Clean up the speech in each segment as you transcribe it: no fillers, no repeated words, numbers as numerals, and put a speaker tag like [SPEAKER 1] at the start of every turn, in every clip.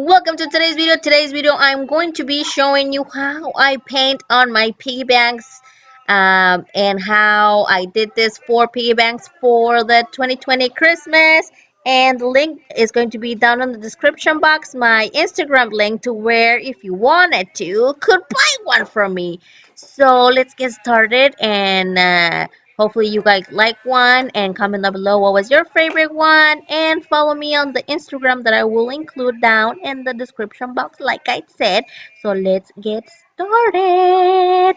[SPEAKER 1] welcome to today's video. Today's video I'm going to be showing you how I paint on my piggy banks, and how I did this for piggy banks for the 2020 Christmas. And the link is going to be down in the description box, my Instagram link to where, if you wanted to, could buy one from me. So let's get started, and hopefully you guys like one, and comment down below what was your favorite one, and follow me on the Instagram that I will include down in the description box like I said. So let's get started.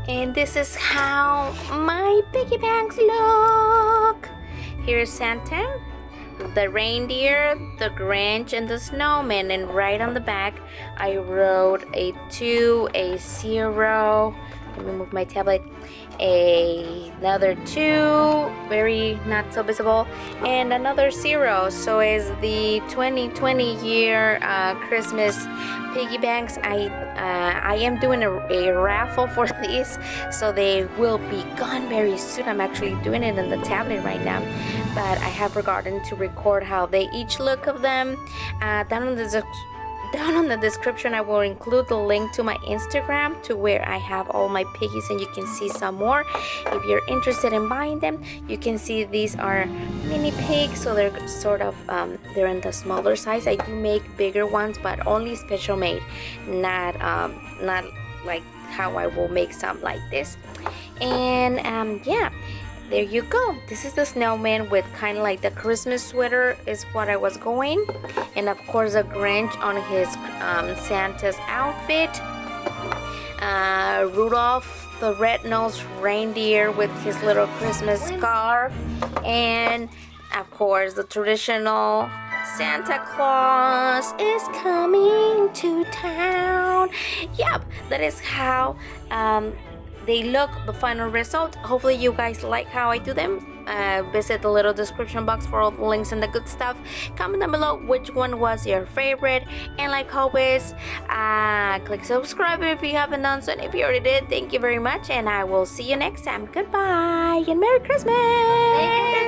[SPEAKER 2] And this is how my piggy banks look. Here's Santa, the reindeer, the Grinch, and the snowman. And right on the back, I wrote a 2, a 0. Let me move my tablet. Another 2, very not so visible, and another 0. So is the 2020 year Christmas piggy banks. I am doing a raffle for these, so they will be gone very soon. I'm actually doing it in the tablet right now, but I have forgotten to record how they each look of them. Down on the description, I will include the link to my Instagram, to where I have all my piggies, and you can see some more. If you're interested in buying them, you can see these are mini pigs, so they're sort of they're in the smaller size. I do make bigger ones, but only special made, not like how I will make some like this. And yeah, there you go. This is the snowman with kind of like the Christmas sweater is what I was going, and of course a Grinch on his Santa's outfit, Rudolph the red-nosed reindeer with his little Christmas scarf, and of course the traditional Santa Claus is coming to town. Yep, that is how they look, the final result. Hopefully you guys like how I do them. Visit the little description box for all the links and the good stuff. Comment down below which one was your favorite, and like always, click subscribe if you haven't done so, and if you already did, thank you very much, and I will see you next time. Goodbye and Merry Christmas.